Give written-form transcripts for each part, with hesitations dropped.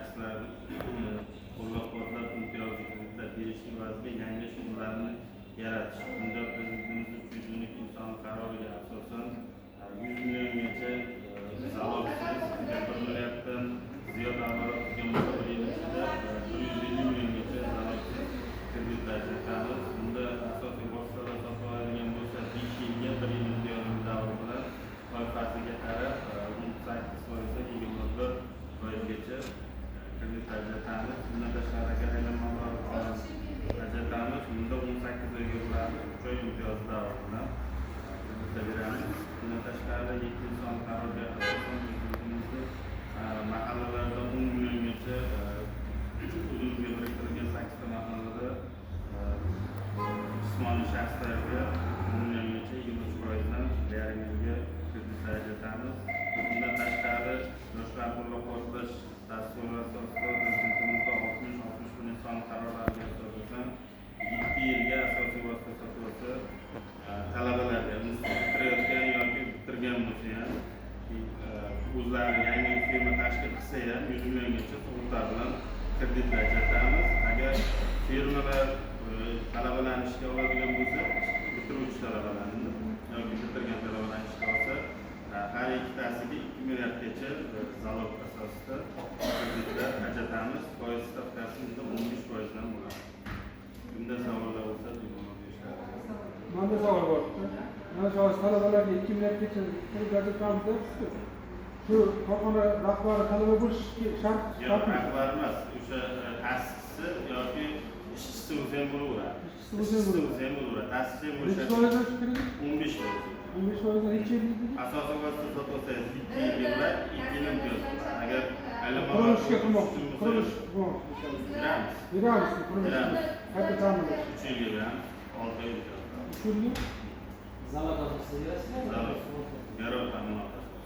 shaxslar qo'llab-quvvatlab imtiyozli kreditlar berish evaziga yangi shug'ullarni yaratish. Bunda Prezidentimiz 300 kunlik inson qaroriga asosan 100 milliongacha zalogsiz 1 milliarddan ziyod amalo qilgan bo'lsa, bir yil ichida 150 milliongacha zalogsiz kreditlar ajratamiz. Bunda asosiy vositalar sotib oladigan bo'lsa 5 yilga 1 yil imtiyozli davr bilan loyihasiga qarab 18% 21%gacha kredit ajratamiz. Bundan tashqari agar aylanma ajratamiz, bunda 18 oyga bo'ladi, 3 oy imtiyozli davr bilan kreditlar beramiz. Bundan tashqari 2 yil son qarorga asosan mahallalarda 10 milliongacha o'zimizga biriktirilgan 8 ta mahallada jismoniy shaxslarga 10 milliongacha 23%dan yarim yilga kreditlar ajratamiz. Bundan tashqari yoshlar qo'llab-quvvatlash dasturi asosida Prezidentimizda 60-61 inson qarorlariga asosan 7 yilga asosiy vosita sotuvchi talabalarga bitirayotgan yoki bitirgan bo'lsa ham o'zlari yangi firma tashkil qilsa ham 100 milliongacha sug'urta bilan kreditlar ajratamiz. Agar firmalar talabalarni ishga oladigan bo'lsa, bitiruvchi talabalarni yoki bitirgan talabalarni ishga olsa, har ikkitasiga 2 milliardgacha zalog asosida kreditlar ajratamiz. Foiz stavkasi 15% dan bo'ladi. Bunda savollar bo'lsa, Manda savol bor. Mana shu talabalarga 2 milliardgacha kredit ajratamiz deb shu korxona rahbari talaba bo'lishi shart. Yo'q, rahbar emas, o'sha ta'sischisi yoki ishchisi bo'lsa ham bo'laveradi. Ishchisi bo'lsa ham bo'laveradi. Ta'sischi ham bo'lishi. 15%. 15% necha yil dedi? Asosiy vosita sotib olsangiz 2 yilga bo'ladi, 2 yil imtiyoz bo'ladi. Agar qurilishga qilmoqchi, qurilish beramiz. Qayta ta'minlash. 3 yilga beramiz, 6 oy imtiyoz. 3 yilga Zalog asosida berasizmi? Zalog. Garov ta'minot asosida.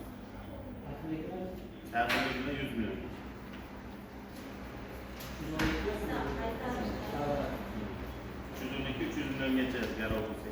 Taxminlar 100 million. 312 300 milliongacha garov bo'lsa